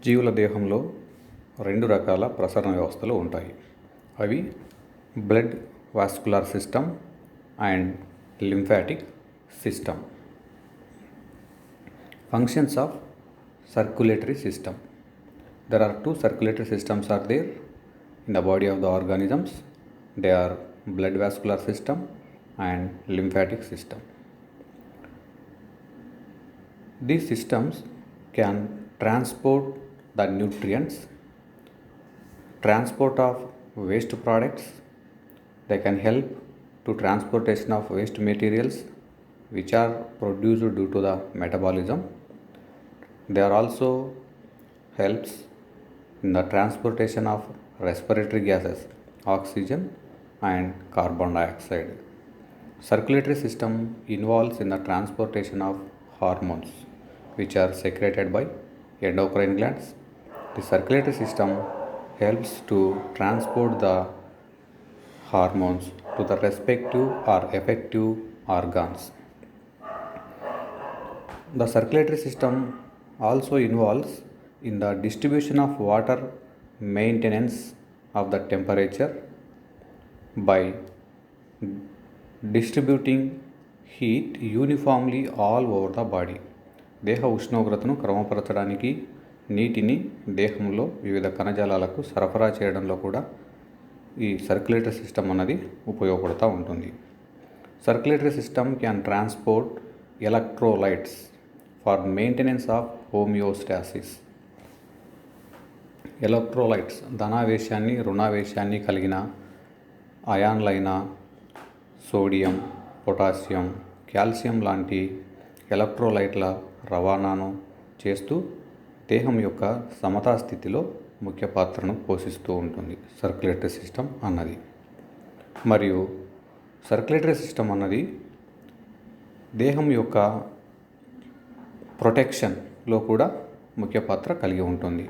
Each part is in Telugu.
జీవుల దేహంలో రెండు రకాల ప్రసరణ వ్యవస్థలు ఉంటాయి. అవి blood vascular system and lymphatic system. Functions of circulatory system. There are two circulatory systems are there in the body of the organisms. They are blood vascular system and lymphatic system. These systems can transport the nutrients, transport of waste products. They can help to transportation of waste materials which are produced due to the metabolism. They are also helps in the transportation of respiratory gases, oxygen and carbon dioxide. Circulatory system involves in the transportation of hormones which are secreted by endocrine glands. The circulatory system helps to transport the hormones to the respective or effective organs. The circulatory system also involves in the distribution of water, maintenance of the temperature by distributing heat uniformly all over the body. దేహ ఉష్ణోగ్రతను క్రమపరచడానికి నీటిని దేహంలో వివిధ కణజాలాలకు సరఫరా చేయడంలో కూడా ఈ సర్క్యులేటరీ సిస్టమ్ అన్నది ఉపయోగపడుతూ ఉంటుంది. Circulatory system can transport electrolytes for maintenance of homeostasis. Electrolytes ధనావేశాన్ని రుణావేశాన్ని కలిగిన అయాన్లైన సోడియం, పొటాషియం, కాల్షియం లాంటి ఎలక్ట్రోలైట్ల రవాణాను చేస్తూ దేహం యొక్క సమతా స్థితిలో ముఖ్య పాత్రను పోషిస్తూ ఉంటుంది సర్క్యులేటరీ సిస్టమ్ అన్నది. మరియు సర్క్యులేటరీ సిస్టమ్ అన్నది దేహం యొక్క ప్రొటెక్షన్లో కూడా ముఖ్య పాత్ర కలిగి ఉంటుంది.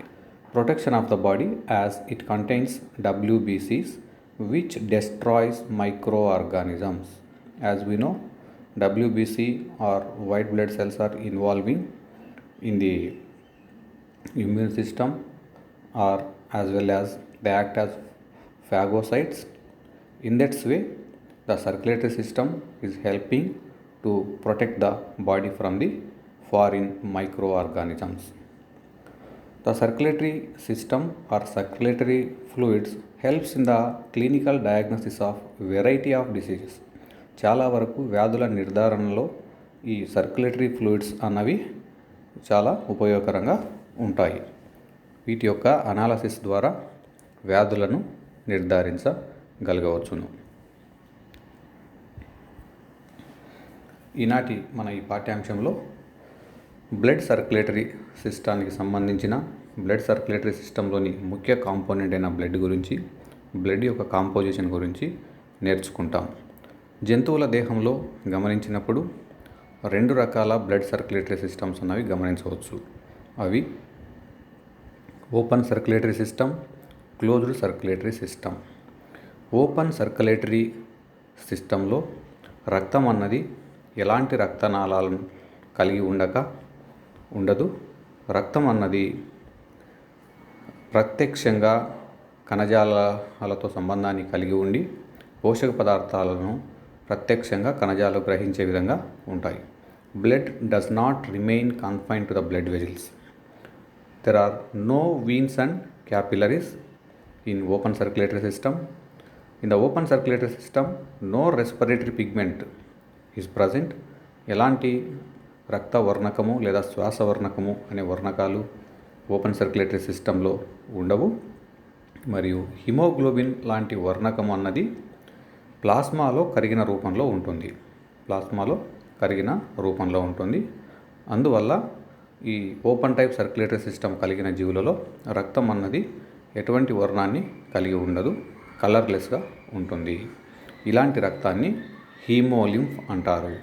Protection of the body as it contains WBCs which destroys microorganisms. As we know, WBC or white blood cells are involving in the immune system or as well as they act as phagocytes. In that way, the circulatory system is helping to protect the body from the foreign microorganisms. The circulatory system or circulatory fluids helps in the clinical diagnosis of variety of diseases. చాలా వరకు వ్యాధుల నిర్ధారణలో ఈ సర్క్యులేటరీ ఫ్లూయిడ్స్ అన్నవి చాలా ఉపయోగకరంగా ఉంటాయి. వీటి యొక్క అనాలసిస్ ద్వారా వ్యాధులను నిర్ధారించగలగవచ్చును. ఈనాటి మన ఈ పాఠ్యాంశంలో బ్లడ్ సర్క్యులేటరీ సిస్టానికి సంబంధించిన బ్లడ్ సర్క్యులేటరీ సిస్టంలోని ముఖ్య కాంపోనెంట్ అయిన బ్లడ్ గురించి, బ్లడ్ యొక్క కాంపోజిషన్ గురించి నేర్చుకుంటాం. జంతువుల దేహంలో గమనించినప్పుడు రెండు రకాల బ్లడ్ సర్క్యులేటరీ సిస్టమ్స్ అన్నవి గమనించవచ్చు. అవి open circulatory system, closed circulatory system. Open circulatory సిస్టంలో రక్తం అన్నది ఎలాంటి రక్తనాళాలను కలిగి ఉండదు. రక్తం అన్నది ప్రత్యక్షంగా కణజాలాలతో సంబంధాన్ని కలిగి ఉండి పోషక పదార్థాలను ప్రత్యక్షంగా కణజాలు గ్రహించే విధంగా ఉంటాయి. Blood does not remain confined to the blood vessels. There are no veins and capillaries in open circulatory system. In the open circulatory system no respiratory pigment is present. ఎలాంటి రక్త వర్ణకము లేదా శ్వాస వర్ణకము అనే వర్ణకాలు ఓపెన్ సర్క్యులేటరీ సిస్టంలో ఉండవు. మరియు హిమోగ్లోబిన్ లాంటి వర్ణకము అన్నది ప్లాస్మాలో కరిగిన రూపంలో ఉంటుంది. అందువల్ల ఈ ఓపెన్ టైప్ సర్క్యులేటరీ సిస్టమ్ కలిగిన జీవులలో రక్తం అన్నది ఎటువంటి వర్ణాన్ని కలిగి ఉండదు, కలర్లెస్గా ఉంటుంది. ఇలాంటి రక్తాన్ని హీమోలింఫ్ అంటారు.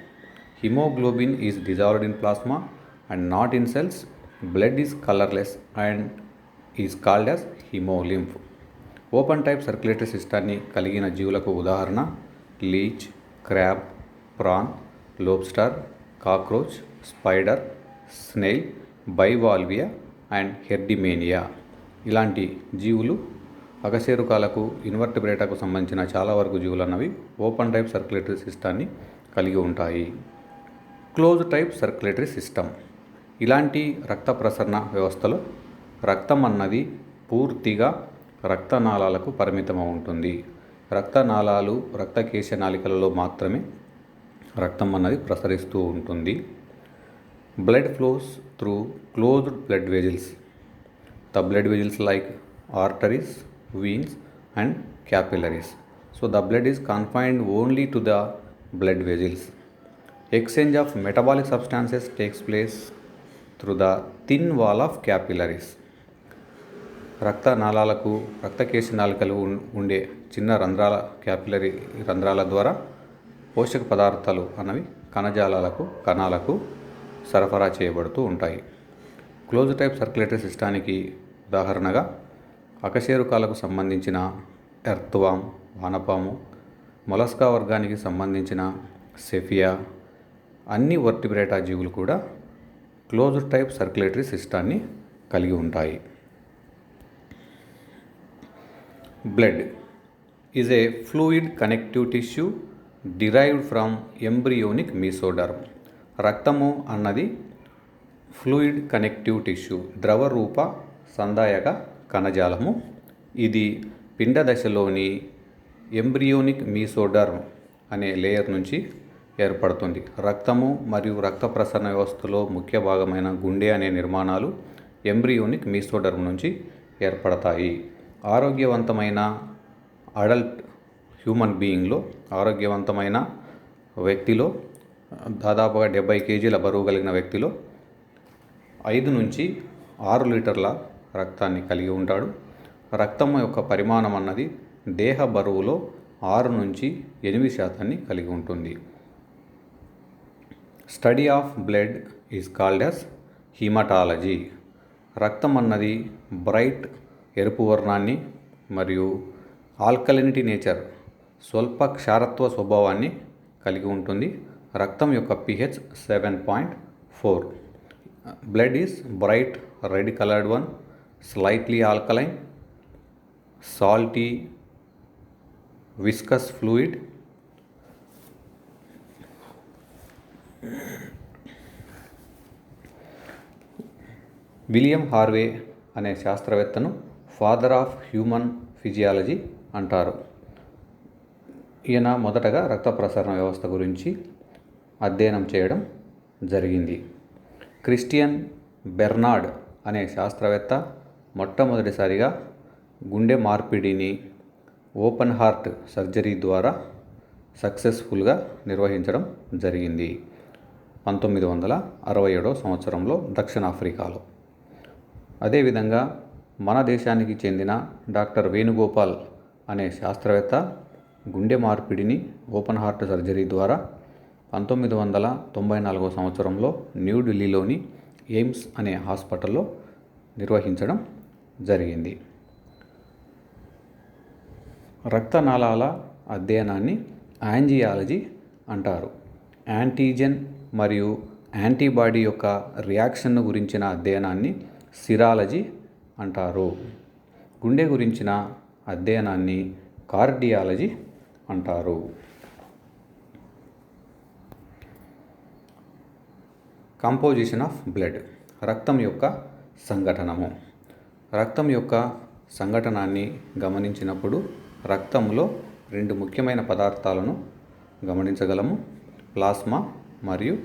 Haemoglobin is dissolved in plasma and not in cells. Blood is colourless and is called as haemolymph. Open type circulatory సిస్టాన్ని కలిగిన జీవులకు ఉదాహరణ leech, crab, prawn, lobster, cockroach, spider, snail, bivalvia and herdmania ఇలాంటి జీవులు అకశేరుకాలకు ఇన్వర్టిబ్రేటాకు సంబంధించిన చాలా వరకు జీవులు అన్నవి ఓపెన్ టైప్ సర్క్యులేటరీ సిస్టాన్ని కలిగి ఉంటాయి. Close type circulatory system. ఇలాంటి రక్త ప్రసరణ వ్యవస్థలో రక్తం అన్నది పూర్తిగా రక్తనాళాలకు పరిమితమై ఉంటుంది. రక్తనాళాలు రక్తకేశ నాళికలలో మాత్రమే రక్తం అన్నది ప్రసరిస్తూ ఉంటుంది. Blood flows through closed blood vessels. The blood vessels like arteries, veins and capillaries. So the blood is confined only to the blood vessels. Exchange of metabolic substances takes place through the thin wall of capillaries. రక్తనాళాలకు రక్తకేశ నాళికలు ఉండే చిన్న రంధ్రాల క్యాపిలరీ రంధ్రాల ద్వారా పోషక పదార్థాలు అన్నవి కణాలకు సరఫరా చేయబడుతూ ఉంటాయి. క్లోజ్ టైప్ సర్క్యులేటరీ సిస్టానికి ఉదాహరణగా అకశేరుకాలకు సంబంధించిన ఎర్త్వామ్, వానపాము, మొలస్కా వర్గానికి సంబంధించిన సెఫియా, అన్ని వర్టిబ్రేటా జీవులు కూడా క్లోజ్డ్ టైప్ సర్క్యులేటరీ సిస్టాన్ని కలిగి ఉంటాయి. Blood is a fluid connective tissue derived from embryonic mesoderm. రక్తము అన్నది ఫ్లూయిడ్ కనెక్టివ్ టిష్యూ, ద్రవరూప సందాయక కణజాలము. ఇది పిండ దశలోని ఎంబ్రియోనిక్ మీసోడర్మ్ అనే లేయర్ నుంచి ఏర్పడుతుంది. రక్తము మరియు రక్త ప్రసరణ వ్యవస్థలో ముఖ్య భాగమైన గుండె అనే నిర్మాణాలు ఎంబ్రియోనిక్ మీసోడర్మ్ నుంచి ఏర్పడతాయి. ఆరోగ్యవంతమైన అడల్ట్ హ్యూమన్ బీయింగ్లో, ఆరోగ్యవంతమైన వ్యక్తిలో, దాదాపుగా 70 kg బరువు కలిగిన వ్యక్తిలో 5 నుంచి 6 లీటర్ల రక్తాన్ని కలిగి ఉంటాడు. రక్తం యొక్క పరిమాణం అన్నది దేహ బరువులో 6 నుంచి 8% కలిగి ఉంటుంది. Study of blood is called as haematology. రక్తం అన్నది బ్రైట్ ఎరుపు వర్ణాన్ని మరియు ఆల్కలినిటీ నేచర్, స్వల్ప క్షారత్వ స్వభావాన్ని కలిగి ఉంటుంది. రక్తం యొక్క pH 7.4. Blood is bright red coloured one, slightly alkaline, salty, viscous fluid. William Harvey అనే శాస్త్రవేత్తను ఫాదర్ ఆఫ్ హ్యూమన్ ఫిజియాలజీ అంటారు. ఈయన మొదటగా రక్త ప్రసరణ వ్యవస్థ గురించి అధ్యయనం చేయడం జరిగింది. క్రిస్టియన్ బెర్నార్డ్ అనే శాస్త్రవేత్త మొట్టమొదటిసారిగా గుండె మార్పిడిని ఓపెన్ హార్ట్ సర్జరీ ద్వారా సక్సెస్ఫుల్గా నిర్వహించడం జరిగింది 1967 సంవత్సరంలో దక్షిణాఫ్రికాలో. అదేవిధంగా మన దేశానికి చెందిన డాక్టర్ వేణుగోపాల్ అనే శాస్త్రవేత్త గుండె మార్పిడిని ఓపెన్ హార్ట్ సర్జరీ ద్వారా 1994 సంవత్సరంలో న్యూఢిల్లీలోని ఎయిమ్స్ అనే హాస్పిటల్లో నిర్వహించడం జరిగింది. రక్తనాళాల అధ్యయనాన్ని యాంజియాలజీ అంటారు. యాంటీజెన్ మరియు యాంటీబాడీ యొక్క రియాక్షన్ను గురించిన అధ్యయనాన్ని సిరాలజీ అంటారు. గుండె గురించిన అధ్యయనాన్ని కార్డియాలజీ అంటారు. Composition of blood. రక్తం యొక్క సంఘటనము. రక్తం యొక్క సంఘటనాన్ని గమనించినప్పుడు రక్తంలో 2 ముఖ్యమైన పదార్థాలను గమనించగలము: ప్లాస్మా మరియు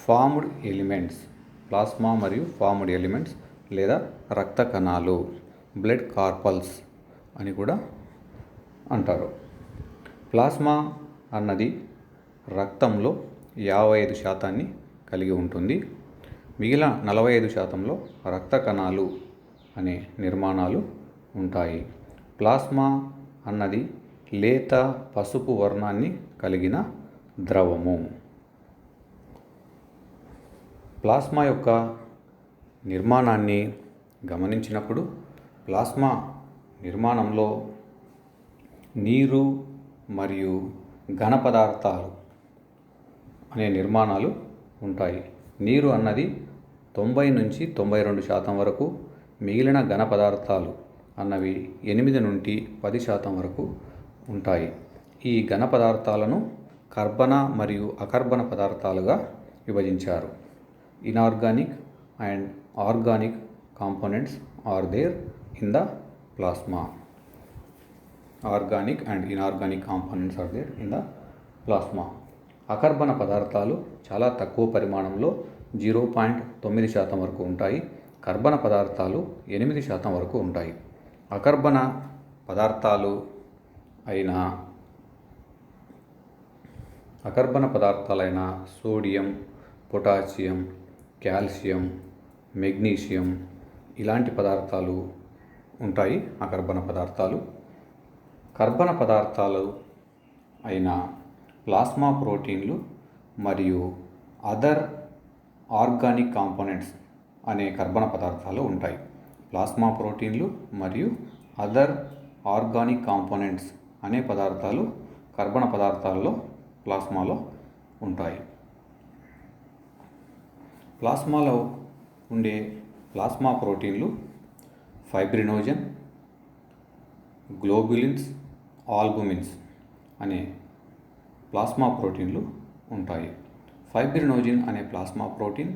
ఫార్మ్డ్ ఎలిమెంట్స్. ప్లాస్మా మరియు ఫార్మ్డ్ ఎలిమెంట్స్ లేదా రక్త కణాలు, బ్లడ్ కార్పల్స్ అని కూడా అంటారు. ప్లాస్మా అన్నది రక్తంలో 55% కలిగి ఉంటుంది. మిగిలిన 45%లో రక్త కణాలు అనే నిర్మాణాలు ఉంటాయి. ప్లాస్మా అన్నది లేత పసుపు వర్ణాన్ని కలిగిన ద్రవము. ప్లాస్మా యొక్క నిర్మాణాన్ని గమనించినప్పుడు ప్లాస్మా నిర్మాణంలో నీరు మరియు ఘన పదార్థాలు అనే నిర్మాణాలు ఉంటాయి. నీరు అన్నది 90 నుంచి 92% వరకు, మిగిలిన ఘన పదార్థాలు అన్నవి 8 నుండి 10% వరకు ఉంటాయి. ఈ ఘన పదార్థాలను కర్బన మరియు అకర్బన పదార్థాలుగా విభజించారు. Inorganic and organic components are there in the plasma. Organic and inorganic components are there in the plasma. అకర్బన పదార్థాలు చాలా తక్కువ పరిమాణంలో 0.9% వరకు ఉంటాయి. కర్బన పదార్థాలు 8% వరకు ఉంటాయి. అకర్బన పదార్థాలైన సోడియం, పొటాషియం, కాల్షియం, మెగ్నీషియం ఇలాంటి పదార్థాలు ఉంటాయి అకర్బన పదార్థాలు. కర్బన పదార్థాలు అయిన ప్లాస్మా ప్రోటీన్లు మరియు అదర్ ఆర్గానిక్ కాంపోనెంట్స్ అనే కర్బన పదార్థాలు ఉంటాయి. ప్లాస్మా ప్రోటీన్లు మరియు అదర్ ఆర్గానిక్ కాంపోనెంట్స్ అనే పదార్థాలు కర్బన పదార్థాల్లో ప్లాస్మాలో ఉంటాయి. ప్లాస్మాలో ఉండే ప్లాస్మా ప్రోటీన్లు ఫైబ్రినోజన్, గ్లోబులిన్స్, ఆల్బుమిన్స్ అనే ప్లాస్మా ప్రోటీన్లు ఉంటాయి. ఫైబ్రినోజన్ అనే ప్లాస్మా ప్రోటీన్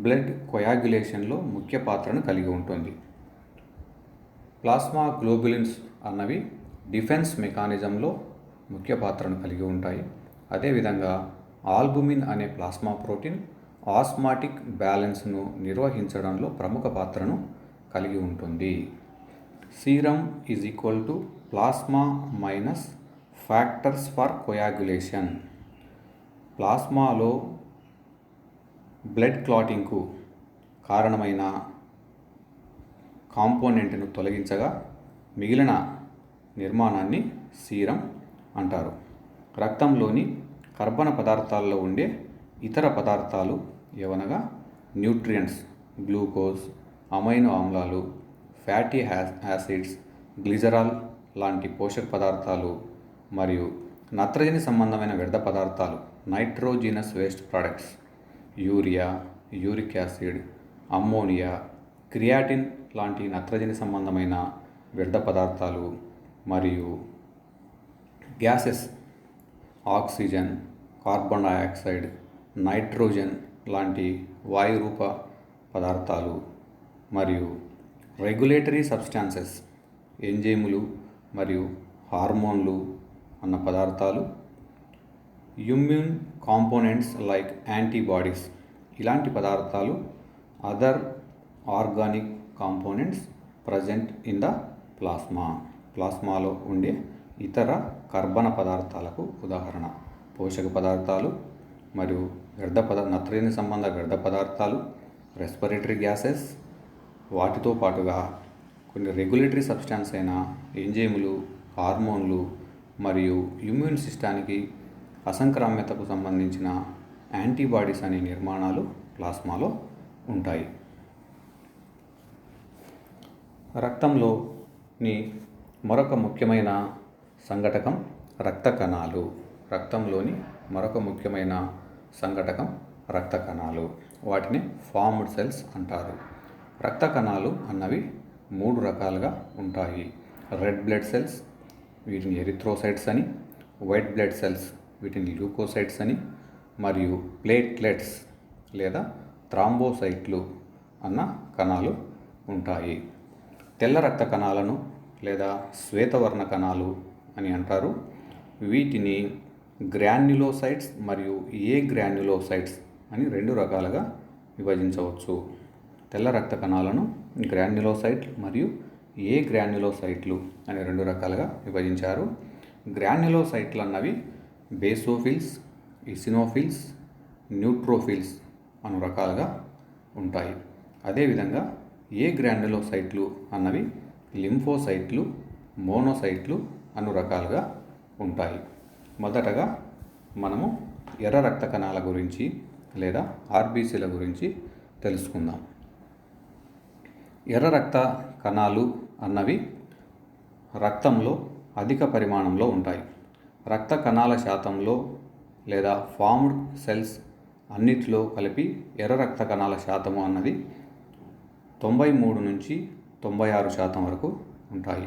బ్లడ్ కొయాగ్యులేషన్లో ముఖ్య పాత్రను కలిగి ఉంటుంది. ప్లాస్మా గ్లోబులిన్స్ అన్నవి డిఫెన్స్ మెకానిజంలో ముఖ్య పాత్రను కలిగి ఉంటాయి. అదేవిధంగా ఆల్బుమిన్ అనే ప్లాస్మా ప్రోటీన్ ఆస్మాటిక్ బ్యాలెన్స్ను నిర్వహించడంలో ప్రముఖ పాత్రను కలిగి ఉంటుంది. Serum is equal to plasma minus factors for coagulation. ప్లాస్మాలో బ్లడ్ క్లాటింగ్కు కారణమైన కాంపోనెంట్ను తొలగించగా మిగిలిన నిర్మాణాన్ని సీరం అంటారు. రక్తంలోని కర్బన పదార్థాల్లో ఉండే ఇతర పదార్థాలు ఏవనగా న్యూట్రియంట్స్, గ్లూకోజ్, అమైనో ఆమ్లాలు, ఫ్యాటీ యాసిడ్స్, గ్లిజరాల్ లాంటి పోషక పదార్థాలు మరియు నత్రజని సంబంధమైన వ్యర్థ పదార్థాలు nitrogenous waste products, urea, uric acid, ammonia, creatine లాంటి నత్రజని సంబంధమైన వ్యర్థ పదార్థాలు మరియు gases oxygen, carbon dioxide, nitrogen లాంటి వాయురూప పదార్థాలు మరియు రెగ్యులేటరీ సబ్స్టాన్సెస్ ఎంజైములు మరియు హార్మోన్లు అన్న పదార్థాలు, ఇమ్యూన్ కాంపోనెంట్స్ లైక్ యాంటీబాడీస్ ఇలాంటి పదార్థాలు other organic components present in the plasma. ప్లాస్మాలో ఉండే ఇతర కర్బన పదార్థాలకు ఉదాహరణ పోషక పదార్థాలు మరియు నత్రజని సంబంధ వ్యర్థ పదార్థాలు, రెస్పిరేటరీ గ్యాసెస్, వాటితో పాటుగా కొన్ని రెగ్యులేటరీ సబ్స్టాన్స్ అయిన ఎంజైములు, హార్మోన్లు మరియు ఇమ్యూన్ సిస్టానికి అసంక్రామ్యతకు సంబంధించిన యాంటీబాడీస్ అనే నిర్మాణాలు ప్లాస్మాలో ఉంటాయి. రక్తంలోని మరొక ముఖ్యమైన సంఘటకం రక్త కణాలు. రక్తంలోని మరొక ముఖ్యమైన సంఘటకం రక్త కణాలు. వాటిని ఫార్మ్డ్ సెల్స్ అంటారు. రక్త కణాలు అన్నవి 3 రకాలుగా ఉంటాయి. రెడ్ బ్లడ్ సెల్స్, వీటిని ఎరిథ్రోసైట్స్ అని, వైట్ బ్లడ్ సెల్స్, వీటిని ల్యూకోసైట్స్ అని, మరియు ప్లేట్లెట్స్ లేదా థ్రాంబోసైట్లు అన్న కణాలు ఉంటాయి. తెల్ల రక్త కణాలను లేదా శ్వేతవర్ణ కణాలు అని అంటారు. వీటిని గ్రాన్యులోసైట్స్ మరియు ఏ గ్రాన్యులోసైట్స్ అని 2 రకాలుగా విభజించవచ్చు. తెల్ల రక్త కణాలను గ్రాన్యులోసైట్ మరియు ఏ గ్రాన్యులోసైట్లు అనే 2 రకాలుగా విభజించారు. గ్రాన్యులోసైట్లు అన్నవి బేసోఫిల్స్, ఇసినోఫిల్స్, న్యూట్రోఫిల్స్ అను రకాలుగా ఉంటాయి. అదేవిధంగా ఏ గ్రాన్యులోసైట్లు అన్నవి లింఫోసైట్లు, మోనోసైట్లు అను రకాలుగా ఉంటాయి. మొదటగా మనము ఎర్ర రక్త కణాల గురించి లేదా ఆర్బీసీల గురించి తెలుసుకుందాం. ఎర్ర రక్త కణాలు అన్నవి రక్తంలో అధిక పరిమాణంలో ఉంటాయి. రక్త కణాల శాతంలో లేదా ఫార్మ్డ్ సెల్స్ అన్నిటిలో కలిపి ఎర్ర రక్త కణాల శాతము అన్నది 93 నుంచి 96% వరకు ఉంటాయి.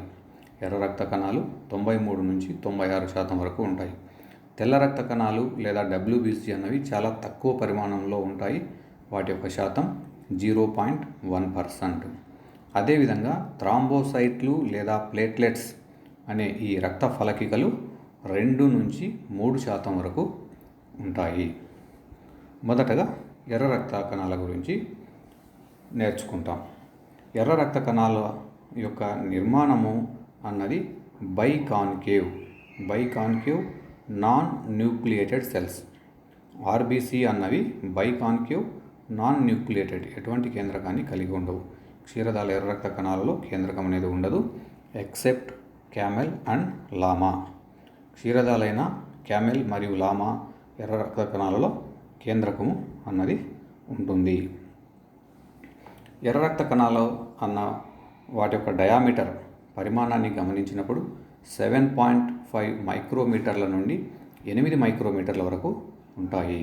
ఎర్ర రక్త కణాలు 93 నుంచి 96% వరకు ఉంటాయి. తెల్ల రక్త కణాలు లేదా WBC అన్నవి చాలా తక్కువ పరిమాణంలో ఉంటాయి. వాటి యొక్క శాతం 0.1%. అదేవిధంగా థ్రాంబోసైట్లు లేదా ప్లేట్లెట్స్ అనే ఈ రక్త ఫలకికలు 2 నుంచి 3% వరకు ఉంటాయి. మొదటగా ఎర్ర రక్త కణాల గురించి నేర్చుకుంటాం. ఎర్ర రక్త కణాల యొక్క నిర్మాణము అన్నది biconcave non nucleated cells. RBC అన్నవి బైకాన్కేవ్ నాన్ న్యూక్లియేటెడ్, ఎటువంటి కేంద్రకాన్ని కలిగి ఉండవు. క్షీరదాల ఎర్ర రక్త కణాలలో కేంద్రకం అనేది ఉండదు, ఎక్సెప్ట్ క్యామెల్ అండ్ లామా. క్షీరదాలైన క్యామెల్ మరియు లామా ఎర్ర రక్త కణాలలో కేంద్రకము అన్నది ఉంటుంది. ఎర్ర రక్త కణాలు అన్న వాటి యొక్క డయామీటర్ పరిమాణాన్ని గమనించినప్పుడు 7.5 మైక్రోమీటర్ల నుండి 8 మైక్రోమీటర్ల వరకు ఉంటాయి.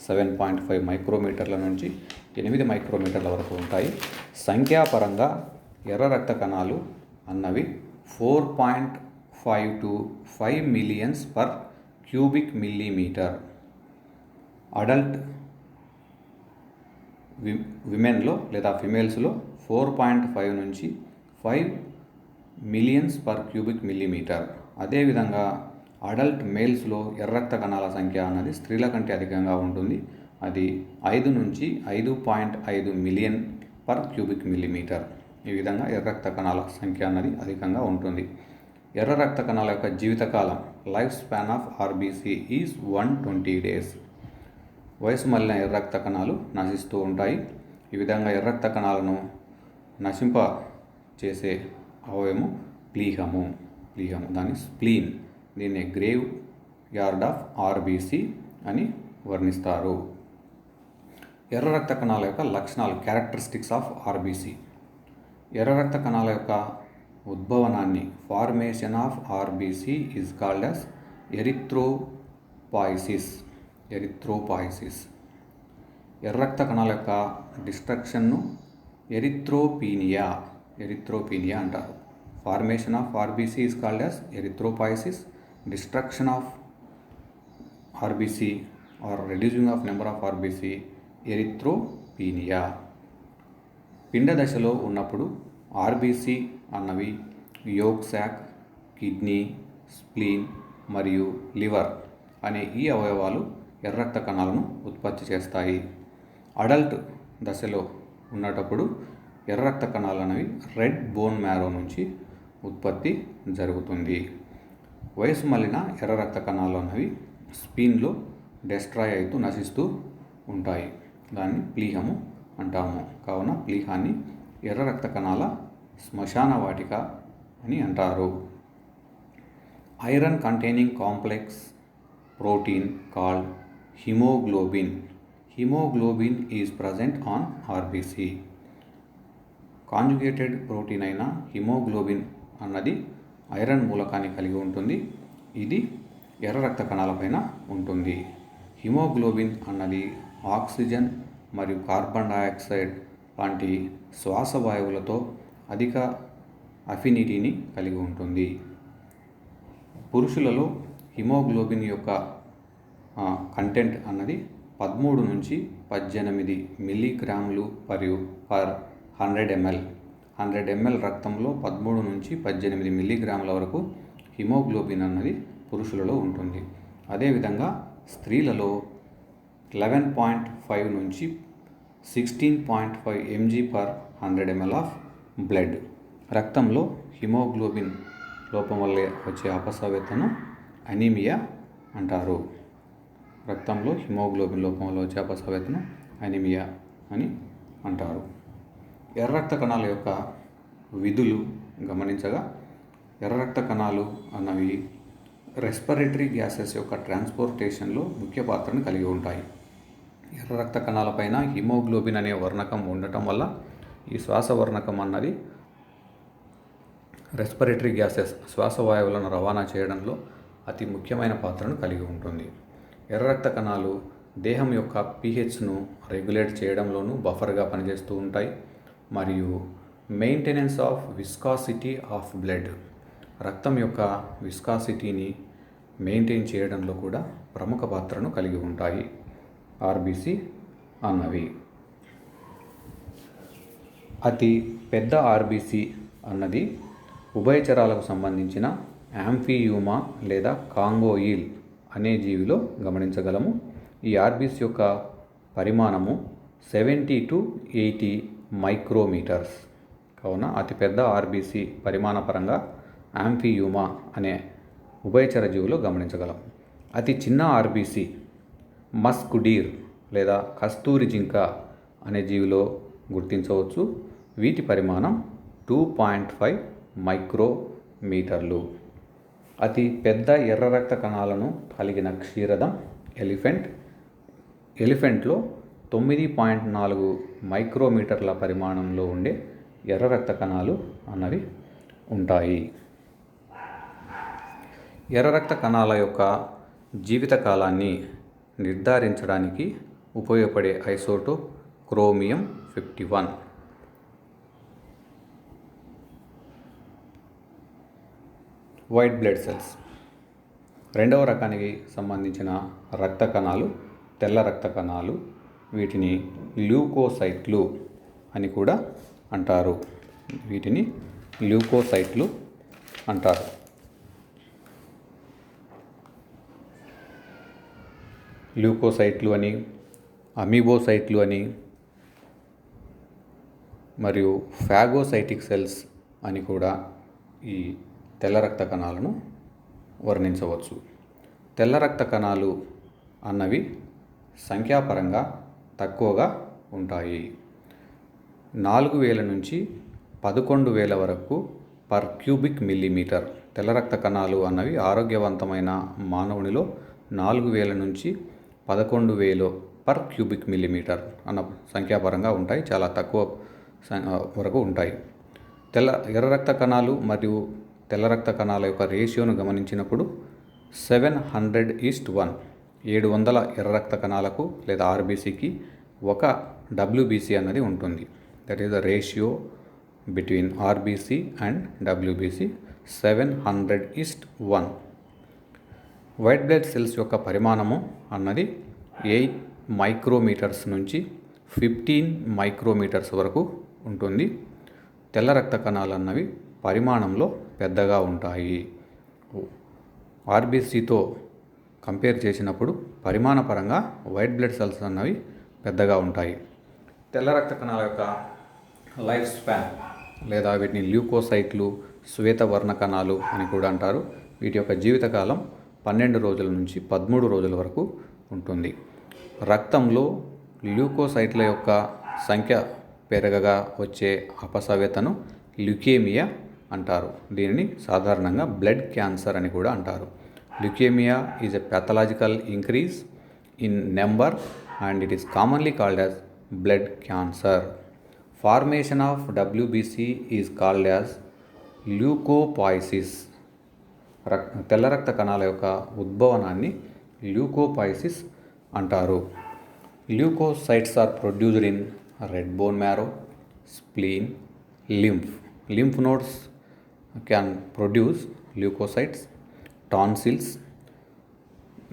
7.5 మైక్రోమీటర్ల నుంచి 8 మైక్రోమీటర్ల వరకు ఉంటాయి. సంఖ్యాపరంగా ఎర్ర రక్త కణాలు అన్నవి 4.5 to 5 millions per cubic millimetre. Adult విమెన్లో లేదా ఫిమేల్స్లో 4.5 నుంచి 5 మిలియన్స్ పర్ క్యూబిక్ మిల్లీమీటర్. అదేవిధంగా అడల్ట్ మేల్స్లో ఎర్ర రక్త కణాల సంఖ్య అన్నది స్త్రీల కంటే అధికంగా ఉంటుంది. అది 5 నుంచి 5.5 మిలియన్ పర్ క్యూబిక్ మిల్లీమీటర్. ఈ విధంగా ఎర్ర రక్త కణాల సంఖ్య అన్నది అధికంగా ఉంటుంది. ఎర్ర రక్త కణాల యొక్క జీవితకాలం life span of RBC is 120 days. వయసు మళ్ళిన ఎర్ర రక్త కణాలు నశిస్తూ ఉంటాయి. ఈ విధంగా ఎర్ర రక్త కణాలను నశింప చేసే అవయవము ప్లీహము. దాన్ని స్ప్లీన్, దీన్ని గ్రేవ్ యార్డ్ ఆఫ్ RBC అని వర్ణిస్తారు. ఎర్ర రక్త కణాల యొక్క లక్షణాలు, క్యారెక్టరిస్టిక్స్ ఆఫ్ RBC. ఎర్ర రక్త కణాల యొక్క ఉద్భవనాన్ని, formation of RBC is called as erythropoiesis. ఎర్ర రక్త కణాల యొక్క డిస్ట్రక్షన్ను ఎరిథ్రోపీనియా అంటారు. Formation of RBC is called as erythropoiesis. Destruction of RBC or reducing of number of RBC erythropenia. పిండ దశలో ఉన్నప్పుడు RBC అన్నవి యోక్ శాక్, కిడ్నీ, స్ప్లీన్ మరియు లివర్ అనే ఈ అవయవాలు ఎర్ర రక్త కణాలను ఉత్పత్తి చేస్తాయి. అడల్ట్ దశలో ఉన్నప్పుడు ఎర్ర రక్త కణాలు అనేవి రెడ్ బోన్ మ్యారో నుంచి ఉత్పత్తి జరుగుతుంది. వయసు మళ్ళిన ఎర్ర రక్త కణాలు అనేవి స్పిన్లో డెస్ట్రాయ్ అవుతూ నశిస్తూ ఉంటాయి. దాన్ని ప్లీహము అంటాము. కావున ప్లీహాన్ని ఎర్ర రక్త కణాల శ్మశాన వాటిక అని అంటారు. Iron containing complex protein called haemoglobin is present on RBC. Conjugated protein అయిన హిమోగ్లోబిన్ అన్నది ఐరన్ మూలకాన్ని కలిగి ఉంటుంది. ఇది ఎర్ర రక్త కణాలపైన ఉంటుంది. హిమోగ్లోబిన్ అన్నది ఆక్సిజన్ మరియు కార్బన్ డయాక్సైడ్ లాంటి శ్వాస వాయువులతో అధిక అఫినిటీని కలిగి ఉంటుంది. పురుషులలో హిమోగ్లోబిన్ యొక్క కంటెంట్ అన్నది 13 నుంచి 18 మిల్లీగ్రాములు పర్ 100 ml. 100 ml రక్తంలో 13 నుంచి 18 మిల్లీగ్రాముల వరకు హిమోగ్లోబిన్ అన్నది పురుషులలో ఉంటుంది. అదేవిధంగా స్త్రీలలో 11.5 నుంచి 16.5 mg per 100 ml of blood. రక్తంలో హిమోగ్లోబిన్ లోపం వల్ల వచ్చే అపసవ్యతను అనీమియా అంటారు. రక్తంలో హిమోగ్లోబిన్ లోపం వల్ల వచ్చే అపసవ్యతను అనీమియా అని అంటారు. ఎర్ర రక్త కణాల యొక్క విధులు గమనించగా, ఎర్ర రక్త కణాలు అన్నవి రెస్పిరేటరీ గ్యాసెస్ యొక్క ట్రాన్స్పోర్టేషన్లో ముఖ్య పాత్రను కలిగి ఉంటాయి. ఎర్ర రక్త కణాలపైన హిమోగ్లోబిన్ అనే వర్ణకం ఉండటం వల్ల ఈ శ్వాస వర్ణకం అన్నది రెస్పిరేటరీ గ్యాసెస్ శ్వాస వాయువులను రవాణా చేయడంలో అతి ముఖ్యమైన పాత్రను కలిగి ఉంటుంది. ఎర్ర రక్త కణాలు దేహం యొక్క pHను రెగ్యులేట్ చేయడంలోనూ బఫర్గా పనిచేస్తూ ఉంటాయి. మరియు maintenance of viscosity of blood, రక్తం యొక్క విస్కాసిటీని మెయింటైన్ చేయడంలో కూడా ప్రముఖ పాత్రను కలిగి ఉంటాయి ఆర్బీసీ అన్నవి. అతి పెద్ద ఆర్బీసీ అన్నది ఉభయచరాలకు సంబంధించిన యాంఫియూమా లేదా కాంగోయిల్ అనే జీవిలో గమనించగలము. ఈ ఆర్బీసీ యొక్క పరిమాణము 70 to 80 మైక్రోమీటర్స్. కావున అతిపెద్ద ఆర్బీసీ పరిమాణపరంగా యాంఫియూమా అనే ఉభయచర జీవులో గమనించగలం. అతి చిన్న ఆర్బీసీ మస్కుడీర్ లేదా కస్తూరి జింక అనే జీవిలో గుర్తించవచ్చు. వీటి పరిమాణం 2.5 మైక్రోమీటర్లు. అతి పెద్ద ఎర్ర రక్త కణాలను కలిగిన క్షీరదం ఎలిఫెంట్లో 9.4 మైక్రోమీటర్ల పరిమాణంలో ఉండే ఎర్ర రక్త కణాలు అన్నవి ఉంటాయి. ఎర్ర రక్త కణాల యొక్క జీవితకాలాన్ని నిర్ధారించడానికి ఉపయోగపడే isotope chromium 51. White blood cells రెండవ రకానికి సంబంధించిన రక్త కణాలు తెల్ల రక్త కణాలు. వీటిని ల్యూకోసైట్లు అని కూడా అంటారు. ల్యూకోసైట్లు అని, అమీబోసైట్లు అని మరియు ఫాగోసైటిక్ సెల్స్ అని కూడా ఈ తెల్ల రక్త కణాలను వర్ణించవచ్చు. తెల్ల రక్త కణాలు అన్నవి సంఖ్యాపరంగా తక్కువగా ఉంటాయి. 4000 నుంచి 11,000 వరకు పర్ క్యూబిక్ మిల్లీమీటర్. తెల్ల రక్త కణాలు అన్నవి ఆరోగ్యవంతమైన మానవునిలో 4000 నుంచి 11,000 పర్ క్యూబిక్ మిల్లీమీటర్ అన్న సంఖ్యాపరంగా ఉంటాయి. చాలా తక్కువ వరకు ఉంటాయి. ఎర్ర రక్త కణాలు మరియు తెల్ల రక్త కణాల యొక్క రేషియోను గమనించినప్పుడు 700:1, 700 ఎర్ర రక్త కణాలకు లేదా ఆర్బీసీకి 1 డబ్ల్యూబీసీ అన్నది ఉంటుంది. That is the ratio between RBC and WBC 700:1. White blood cells యొక్క పరిమాణము అన్నది 8 మైక్రోమీటర్స్ నుంచి 15 మైక్రోమీటర్స్ వరకు ఉంటుంది. తెల్ల రక్త కణాలు అన్నవి పరిమాణంలో పెద్దగా ఉంటాయి. ఆర్బీసీతో కంపేర్ చేసినప్పుడు పరిమాణపరంగా వైట్ బ్లడ్ సెల్స్ అన్నవి పెద్దగా ఉంటాయి. తెల్ల రక్త కణాల యొక్క లైఫ్ స్పాన్ లేదా వీటిని ల్యూకోసైట్లు, శ్వేతవర్ణ కణాలు అని కూడా అంటారు. వీటి యొక్క జీవితకాలం 12 రోజుల నుంచి 13 రోజుల వరకు ఉంటుంది. రక్తంలో ల్యూకోసైట్ల యొక్క సంఖ్య పెరగగా వచ్చే అపసవ్యతను ల్యూకేమియా అంటారు. దీనిని సాధారణంగా బ్లడ్ క్యాన్సర్ అని కూడా అంటారు. Leukaemia is a pathological increase in number and it is commonly called as blood cancer. Formation of WBC is called as leucopoiesis. తెల్ల రక్త కణాల యొక్క ఉద్భవనాన్ని ల్యూకోపాయిసిస్ అంటారు. Leucocytes are produced in red bone marrow, spleen, lymph nodes can produce leukocytes, tonsils,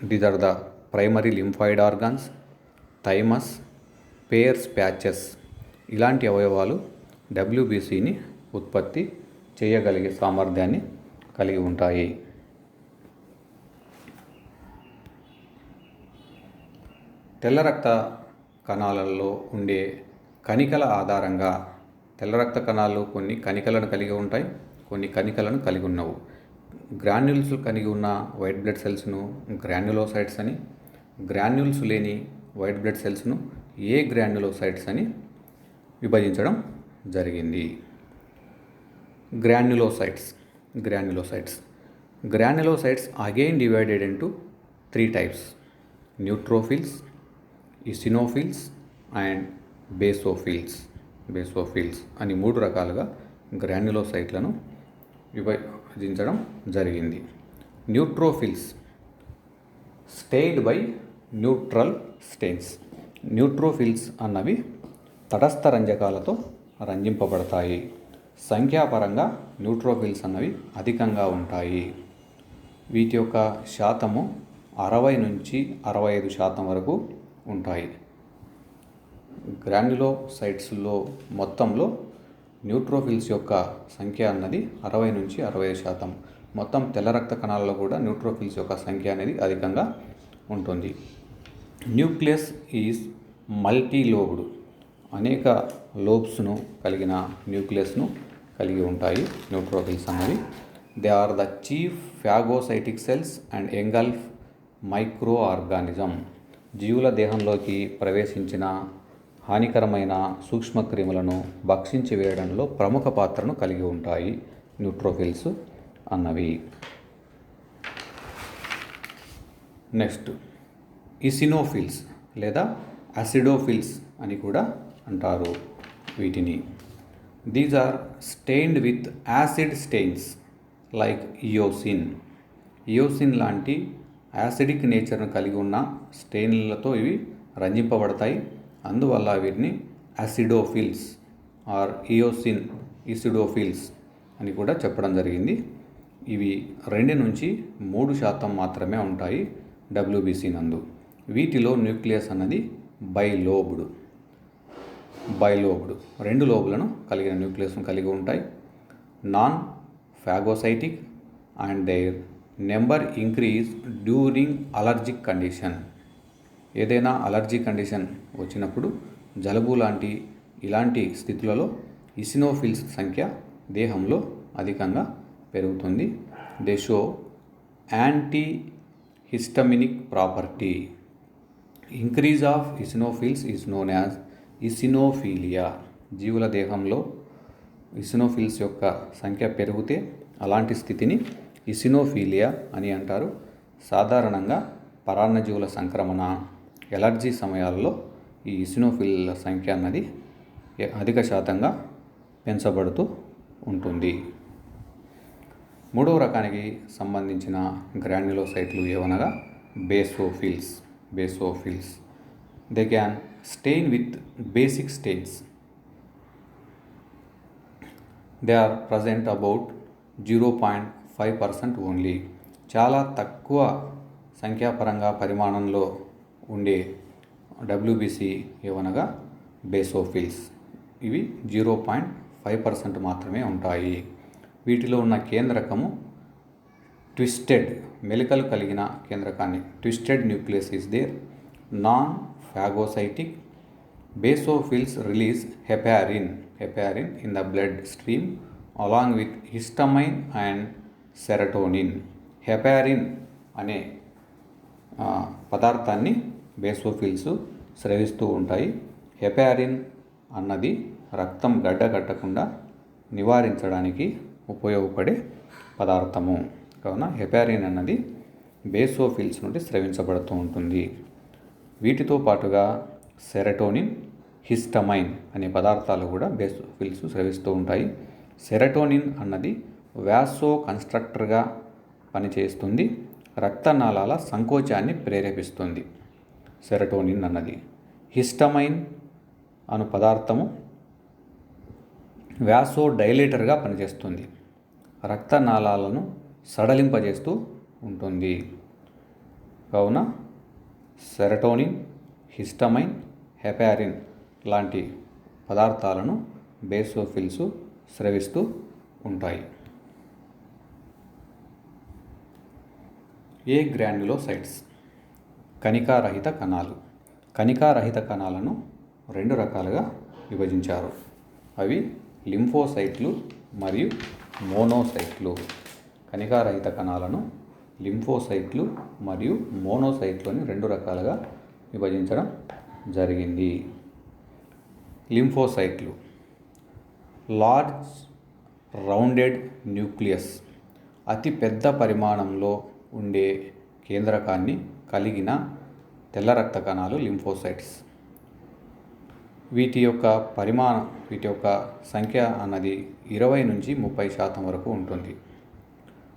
these are the primary lymphoid organs, thymus, Peyer's patches. ఇలాంటి అవయవాలు డబ్ల్యూబీసీని ఉత్పత్తి చేయగలిగే సామర్థ్యాన్ని కలిగి ఉంటాయి. తెల్ల రక్త కణాలలో ఉండే కణికల ఆధారంగా తెల్ల రక్త కణాలు కొన్ని కణికలను కలిగి ఉంటాయి, కొన్ని కణికలను కలిగి ఉన్నవు. గ్రాన్యూల్స్ కలిగి ఉన్న వైట్ బ్లడ్ సెల్స్ను గ్రాన్యులోసైట్స్ అని, గ్రాన్యూల్స్ లేని వైట్ బ్లడ్ సెల్స్ను ఏ గ్రాన్యులోసైట్స్ అని విభజించడం జరిగింది. Granulocytes again divided into 3 types: neutrophils, eosinophils and basophils అని 3 రకాలుగా గ్రాన్యులోసైట్లను విభజించడం జరిగింది. Neutrophils stained by neutral stains. Neutrophils అన్నవి తటస్థ రంజకాలతో రంజింపబడతాయి. సంఖ్యాపరంగా న్యూట్రోఫిల్స్ అన్నవి అధికంగా ఉంటాయి. వీటి యొక్క శాతము 60 నుంచి 65% వరకు ఉంటాయి. గ్రాన్యులోసైట్స్లో మొత్తంలో న్యూట్రోఫిల్స్ యొక్క సంఖ్య అన్నది 60 నుంచి 65%. మొత్తం తెల్ల రక్త కణాలలో కూడా న్యూట్రోఫిల్స్ యొక్క సంఖ్య అనేది అధికంగా ఉంటుంది. Nucleus is multilobed. అనేక లోబ్స్ను కలిగిన న్యూక్లియస్ను కలిగి ఉంటాయి న్యూట్రోఫిల్స్ అన్నవి. They are the chief phagocytic cells and engulf microorganism. జీవుల దేహంలోకి ప్రవేశించిన హానికరమైన సూక్ష్మక్రిములను భక్షించి వేయడంలో ప్రముఖ పాత్రను కలిగి ఉంటాయి న్యూట్రోఫిల్స్ అన్నవి. నెక్స్ట్ ఇసినోఫిల్స్ లేదా అసిడోఫిల్స్ అని కూడా అంటారు వీటిని. These are stained with acid stains like eosin. Eosin లాంటి యాసిడిక్ నేచర్ను కలిగి ఉన్న స్టెయిన్లతో ఇవి రంజింపబడతాయి. అందువల్ల వీటిని అసిడోఫిల్స్ ఆర్ ఇసిడోఫిల్స్ అని కూడా చెప్పడం జరిగింది. ఇవి 2 నుంచి 3% మాత్రమే ఉంటాయి WBC నందు. వీటిలో న్యూక్లియస్ అన్నది బైలోబ్డ్ 2 లోబులను కలిగిన న్యూక్లియస్ను కలిగి ఉంటాయి. Non phagocytic and their number increase during allergic condition. ఏదైనా అలర్జీ కండిషన్ వచ్చినప్పుడు జలుబు లాంటి ఇలాంటి స్థితులలో ఇసినోఫిల్స్ సంఖ్య దేహంలో అధికంగా పెరుగుతుంది. They show antihistaminic property. Increase of eosinophils is known as eosinophilia. జీవుల దేహంలో ఇసినోఫిల్స్ యొక్క సంఖ్య పెరిగితే అలాంటి స్థితిని ఇసినోఫీలియా అని అంటారు. సాధారణంగా పరాన్నజీవుల సంక్రమణ, ఎలర్జీ సమయాల్లో ఈ ఇసినోఫిల్ సంఖ్య అన్నది అధిక శాతంగా పెంచబడుతూ ఉంటుంది. 3వ రకానికి సంబంధించిన గ్రాన్యులోసైట్లు ఏవనగా basophils. They can stain with basic stains. They are present about 0.5% only. చాలా తక్కువ సంఖ్యాపరంగా పరిమాణంలో ఉండే WBC ఏవనగా బేసోఫిల్స్. ఇవి 0.5% మాత్రమే ఉంటాయి. వీటిలో ఉన్న కేంద్రకము ట్విస్టెడ్, మెలికలు కలిగిన కేంద్రకాన్ని twisted nucleus is there. Non phagocytic basophils release heparin in the blood stream along with histamine and serotonin. Heparin అనే పదార్థాన్ని బేసోఫిల్స్ స్రవిస్తూ ఉంటాయి. హెపారిన్ అన్నది రక్తం గడ్డకట్టకుండా నివారించడానికి ఉపయోగపడే పదార్థము. కావున హెపారిన్ అన్నది బేసోఫిల్స్ నుండి స్రవించబడుతూ ఉంటుంది. వీటితో పాటుగా సెరటోనిన్, హిస్టమైన్ అనే పదార్థాలు కూడా బేసోఫిల్స్ స్రవిస్తూ ఉంటాయి. సెరటోనిన్ అన్నది వ్యాసో కన్స్ట్రక్టర్గా పనిచేస్తుంది. రక్తనాళాల సంకోచాన్ని ప్రేరేపిస్తుంది సెరటోనిన్ అన్నది. హిస్టమైన్ అను పదార్థము వ్యాసో డైలేటర్గా పనిచేస్తుంది. రక్తనాళాలను సడలింపజేస్తూ ఉంటుంది. కావున సెరటోనిన్, హిస్టమైన్, హెపారిన్ లాంటి పదార్థాలను బేసోఫిల్స్ స్రవిస్తూ ఉంటాయి. ఏ గ్రాన్యులోసైట్స్. కణికారహిత కణాలు. కణికారహిత కణాలను 2 రకాలుగా విభజించారు. అవి లింఫోసైట్లు మరియు మోనోసైట్లు. కణికారహిత కణాలను లింఫోసైట్లు మరియు మోనోసైట్లు అని 2 రకాలుగా విభజించడం జరిగింది. లింఫోసైట్లు లార్జ్ రౌండెడ్ న్యూక్లియస్, అతి పెద్ద పరిమాణంలో ఉండే కేంద్రకాన్ని కలిగిన తెల్ల రక్త కణాలు లింఫోసైట్స్. వీటి యొక్క సంఖ్య అన్నది 20 నుంచి 30% వరకు ఉంటుంది.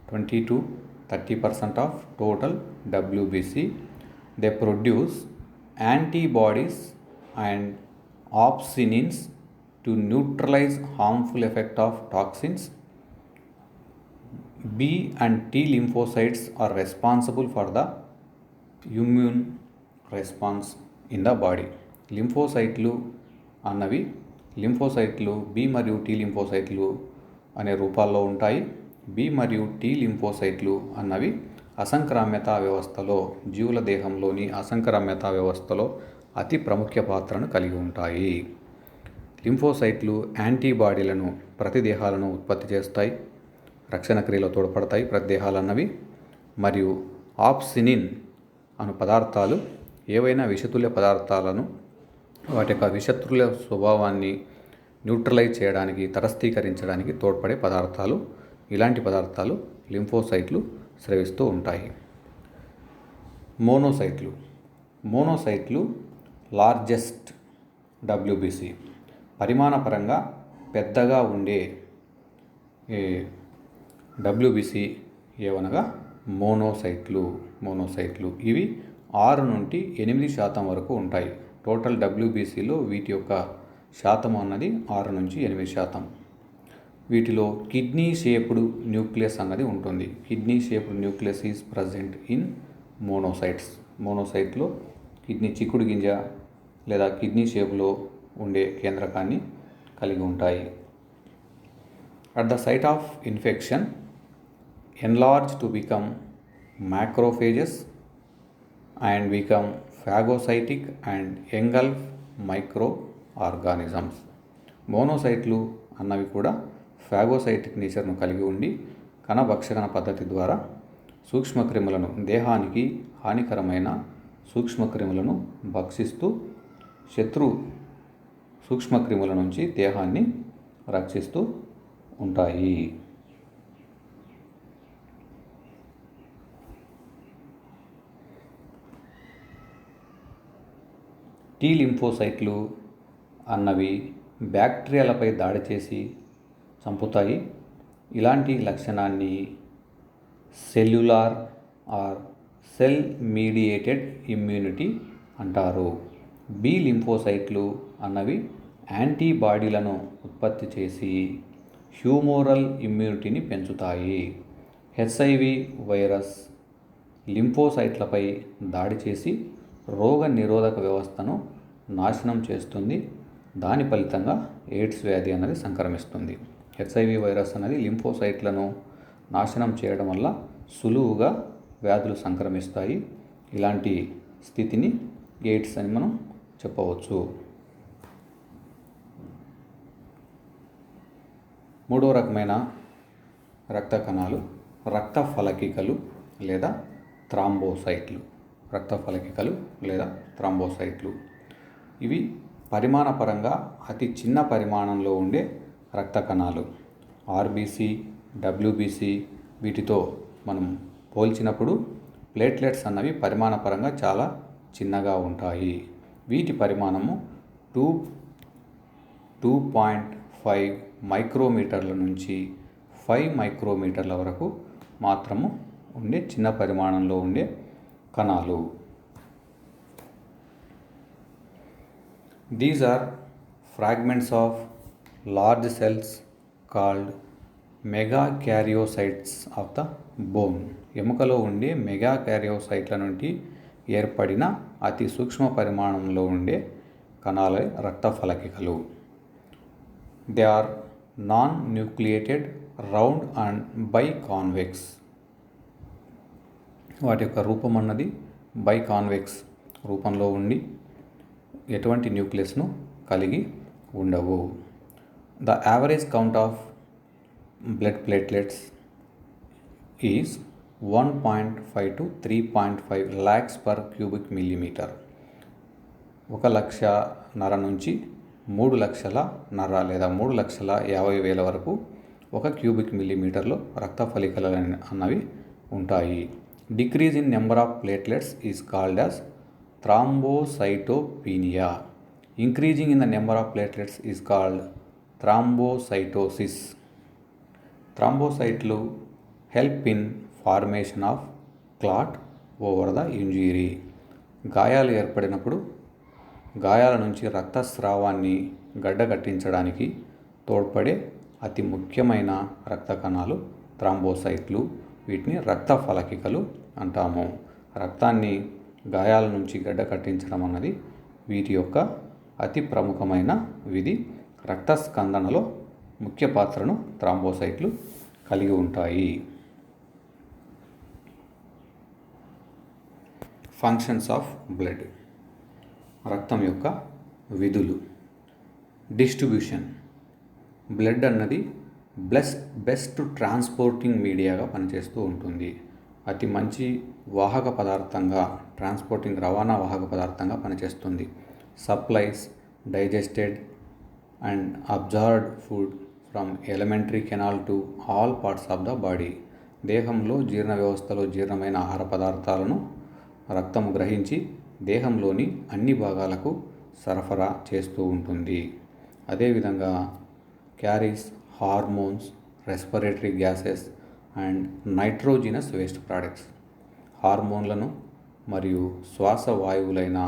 20-30% of total WBC. They produce antibodies and opsonins to neutralize harmful effect of toxins. B and T lymphocytes are responsible for the immune response in the body. లింఫోసైట్లు బి మరియు టీ లింఫోసైట్లు అనే రూపాల్లో ఉంటాయి. బి మరియు టీ లింఫోసైట్లు అన్నవి అసంక్రామ్యత వ్యవస్థలో, జీవుల దేహంలోని అసంక్రామ్యత వ్యవస్థలో అతి ప్రాముఖ్య పాత్రను కలిగి ఉంటాయి. లింఫోసైట్లు యాంటీబాడీలను, ప్రతిదేహాలను ఉత్పత్తి చేస్తాయి, రక్షణ క్రియలో తోడ్పడతాయి ప్రతిదేహాలన్నవి. మరియు ఆప్సినిన్ అను పదార్థాలు ఏవైనా విషతుల్య పదార్థాలను వాటి యొక్క విషతుల్య స్వభావాన్ని న్యూట్రలైజ్ చేయడానికి, తటస్థీకరించడానికి తోడ్పడే పదార్థాలు. ఇలాంటి పదార్థాలు లింఫోసైట్లు స్రవిస్తూ ఉంటాయి. మోనోసైట్లు లార్జెస్ట్ డబ్ల్యూబీసీ, పరిమాణపరంగా పెద్దగా ఉండే డబ్ల్యూబీసీ ఏవనగా మోనోసైట్లు. ఇవి 6 నుండి 8% వరకు ఉంటాయి. టోటల్ డబ్ల్యూబీసీలో వీటి యొక్క శాతం అన్నది 6 నుంచి 8%. వీటిలో కిడ్నీ షేప్డ్ న్యూక్లియస్ అన్నది ఉంటుంది. Kidney shaped nucleus is present in మోనోసైట్లో కిడ్నీ చిక్కుడు గింజ లేదా కిడ్నీ షేప్లో ఉండే కేంద్రకాన్ని కలిగి ఉంటాయి. At the site of infection enlarge to become macrophages and become phagocytic and engulf microorganisms. మోనోసైట్లు అన్నవి కూడా ఫాగోసైటిక్ నేచర్ను కలిగి ఉండి కణభక్షణ పద్ధతి ద్వారా సూక్ష్మక్రిములను, దేహానికి హానికరమైన సూక్ష్మక్రిములను భక్షిస్తూ శత్రు సూక్ష్మక్రిముల నుంచి దేహాన్ని రక్షిస్తూ ఉంటాయి. టీ లింఫోసైట్లు అన్నవి బ్యాక్టీరియాలపై దాడి చేసి చంపుతాయి. ఇలాంటి లక్షణాన్ని cellular or cell mediated immunity అంటారు. బి లింఫోసైట్లు అన్నవి యాంటీబాడీలను ఉత్పత్తి చేసి హ్యూమోరల్ ఇమ్యూనిటీని పెంచుతాయి. హెచ్ఐవి వైరస్ లింఫోసైట్లపై దాడి చేసి రోగ నిరోధక వ్యవస్థను నాశనం చేస్తుంది. దాని ఫలితంగా ఎయిడ్స్ వ్యాధి అన్నది సంక్రమిస్తుంది. హెచ్ఐవి వైరస్ అనేది లింఫోసైట్లను నాశనం చేయడం వల్ల సులువుగా వ్యాధులు సంక్రమిస్తాయి. ఇలాంటి స్థితిని ఎయిడ్స్ అని మనం చెప్పవచ్చు. మూడవ రకమైన రక్త కణాలు రక్త ఫలకికలు లేదా థ్రాంబోసైట్లు. ఇవి పరిమాణపరంగా అతి చిన్న పరిమాణంలో ఉండే రక్త కణాలు. ఆర్బీసీ, డబ్ల్యూబీసీ వీటితో మనం పోల్చినప్పుడు ప్లేట్లెట్స్ అన్నవి పరిమాణపరంగా చాలా చిన్నగా ఉంటాయి. వీటి పరిమాణము 2.5 మైక్రోమీటర్ల నుంచి 5 మైక్రోమీటర్ల వరకు మాత్రము ఉండే చిన్న పరిమాణంలో ఉండే కణాలు. These are fragments of large cells called megakaryocytes of the bone. ఎముకలో ఉండే మెగాకారియోసైట్ల నుండి ఏర్పడిన అతి సూక్ష్మ పరిమాణంలో ఉండే కణాలే రక్త ఫలకికలు. They are non nucleated, round and biconvex. వాటి యొక్క రూపం అన్నది బైకాన్వెక్స్ రూపంలో ఉండి ఎటువంటి న్యూక్లియస్ను కలిగి ఉండవు. The average count of blood platelets is 1.5 to 3.5 lakhs per cubic millimeter. 1,00,000 నుంచి 3,00,000 లేదా 3,50,000 వరకు 1 క్యూబిక్ మిల్లీమీటర్లో రక్త ఫలికలు అన్నవి ఉంటాయి. Decrease in number of platelets is called as thrombocytopenia. Increasing in the number of platelets is called thrombocytosis. థ్రాంబోసైట్లు help in formation of clot over the injury. గాయాలు ఏర్పడినప్పుడు గాయాల నుంచి రక్తస్రావాన్ని గడ్డకట్టించడానికి తోడ్పడే అతి ముఖ్యమైన రక్త కణాలు థ్రాంబోసైట్లు. వీటిని రక్త ఫలకికలు అంటాము. రక్తాన్ని గాయాల నుంచి గడ్డకట్టించడం అన్నది వీటి యొక్క అతి ప్రముఖమైన విధి. రక్త స్కందనలో ముఖ్య పాత్రను థ్రాంబోసైట్లు కలిగి ఉంటాయి. Functions of blood. రక్తం యొక్క విధులు. డిస్ట్రిబ్యూషన్. బ్లడ్ అన్నది బెస్ట్ ట్రాన్స్పోర్టింగ్ మీడియాగా పనిచేస్తూ ఉంటుంది. అతి మంచి వాహక పదార్థంగా, రవాణా వాహక పదార్థంగా పనిచేస్తుంది. Supplies digested and absorbed food from elementary canal to all parts of the body. దేహంలో జీర్ణ వ్యవస్థలో జీర్ణమైన ఆహార పదార్థాలను రక్తము గ్రహించి దేహంలోని అన్ని భాగాలకు సరఫరా చేస్తూ ఉంటుంది. అదేవిధంగా carries hormones, respiratory gases and nitrogenous waste products. హార్మోన్లను మరియు శ్వాస వాయువులైన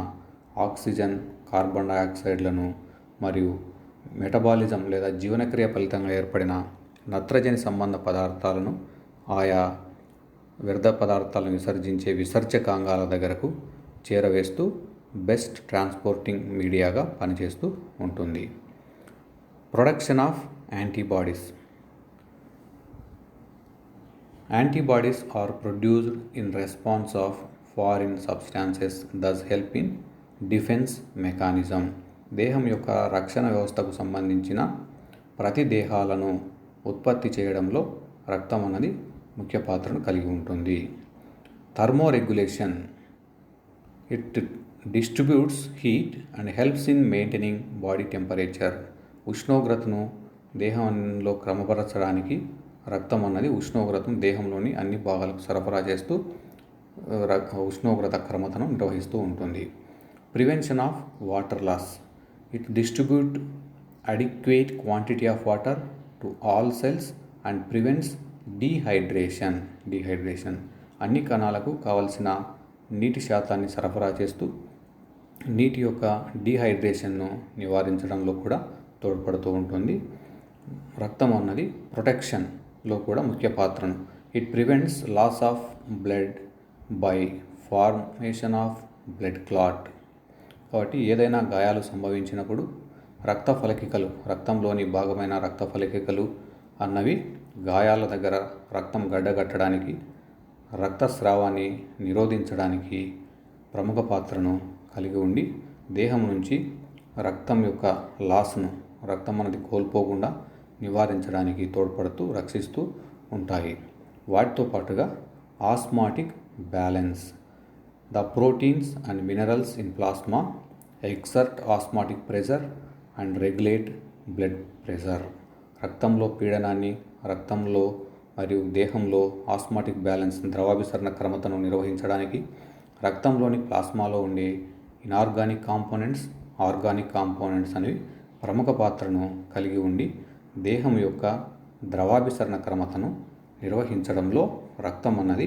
ఆక్సిజన్, కార్బన్ డయాక్సైడ్లను మరియు మెటబాలిజం లేదా జీవనక్రియ ఫలితంగా ఏర్పడిన నత్రజని సంబంధ పదార్థాలను ఆయా వ్యర్థ పదార్థాలను విసర్జించే విసర్జకాంగాల దగ్గరకు చేరవేస్తూ బెస్ట్ ట్రాన్స్పోర్టింగ్ మీడియాగా పనిచేస్తూ ఉంటుంది. Production of antibodies. Antibodies are produced in response of foreign substances, thus help in defense mechanism. దేహం యొక్క రక్షణ వ్యవస్థకు సంబంధించిన ప్రతి దేహాలను ఉత్పత్తి చేయడంలో రక్తం అన్నది ముఖ్య పాత్రను కలిగి ఉంటుంది. Thermoregulation. It distributes heat and helps in maintaining body temperature. ఉష్ణోగ్రతను దేహంలో క్రమపరచడానికి రక్తం అన్నది ఉష్ణోగ్రతను దేహంలోని అన్ని భాగాలకు సరఫరా చేస్తూ ఉష్ణోగ్రత క్రమతను నిర్వహిస్తూ ఉంటుంది. Prevention of water loss. It distribute adequate quantity of water to all cells and prevents dehydration. అన్ని కణాలకు కావలసిన నీటి శాతాన్ని సరఫరా చేస్తూ నీటి యొక్క డీహైడ్రేషన్ను నివారించడంలో కూడా తోడ్పడుతూ ఉంటుంది. రక్తం అన్నది ప్రొటెక్షన్లో కూడా ముఖ్య పాత్రను. It prevents loss of blood by formation of blood clot. కాబట్టి ఏదైనా గాయాలు సంభవించినప్పుడు రక్త ఫలకికలు, రక్తంలోని భాగమైన రక్త ఫలకికలు అన్నవి గాయాల దగ్గర రక్తం గడ్డగట్టడానికి, రక్తస్రావాన్ని నిరోధించడానికి ప్రముఖ పాత్రను కలిగి ఉండి దేహం నుంచి రక్తం యొక్క లాస్ను, రక్తం అనేది కోల్పోకుండా నివారించడానికి తోడ్పడుతూ రక్షిస్తూ ఉంటాయి. వాటితో పాటుగా osmotic balance. The proteins and minerals in plasma exert osmotic pressure and regulate blood pressure. రక్తంలో పీడనాన్ని, రక్తంలో మరియు దేహంలో ఆస్మాటిక్ బ్యాలెన్స్, ద్రవాభిసరణ క్రమతను నిర్వహించడానికి రక్తంలోని ప్లాస్మాలో ఉండే ఇనార్గానిక్ కాంపోనెంట్స్, ఆర్గానిక్ కాంపోనెంట్స్ అనేవి ప్రముఖ పాత్రను కలిగి ఉండి దేహం యొక్క ద్రవాభిసరణ క్రమతను నిర్వహించడంలో రక్తం అన్నది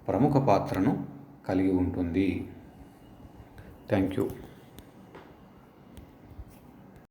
ప్రముఖ పాత్రను కలిగి ఉంటుంది. Thank you.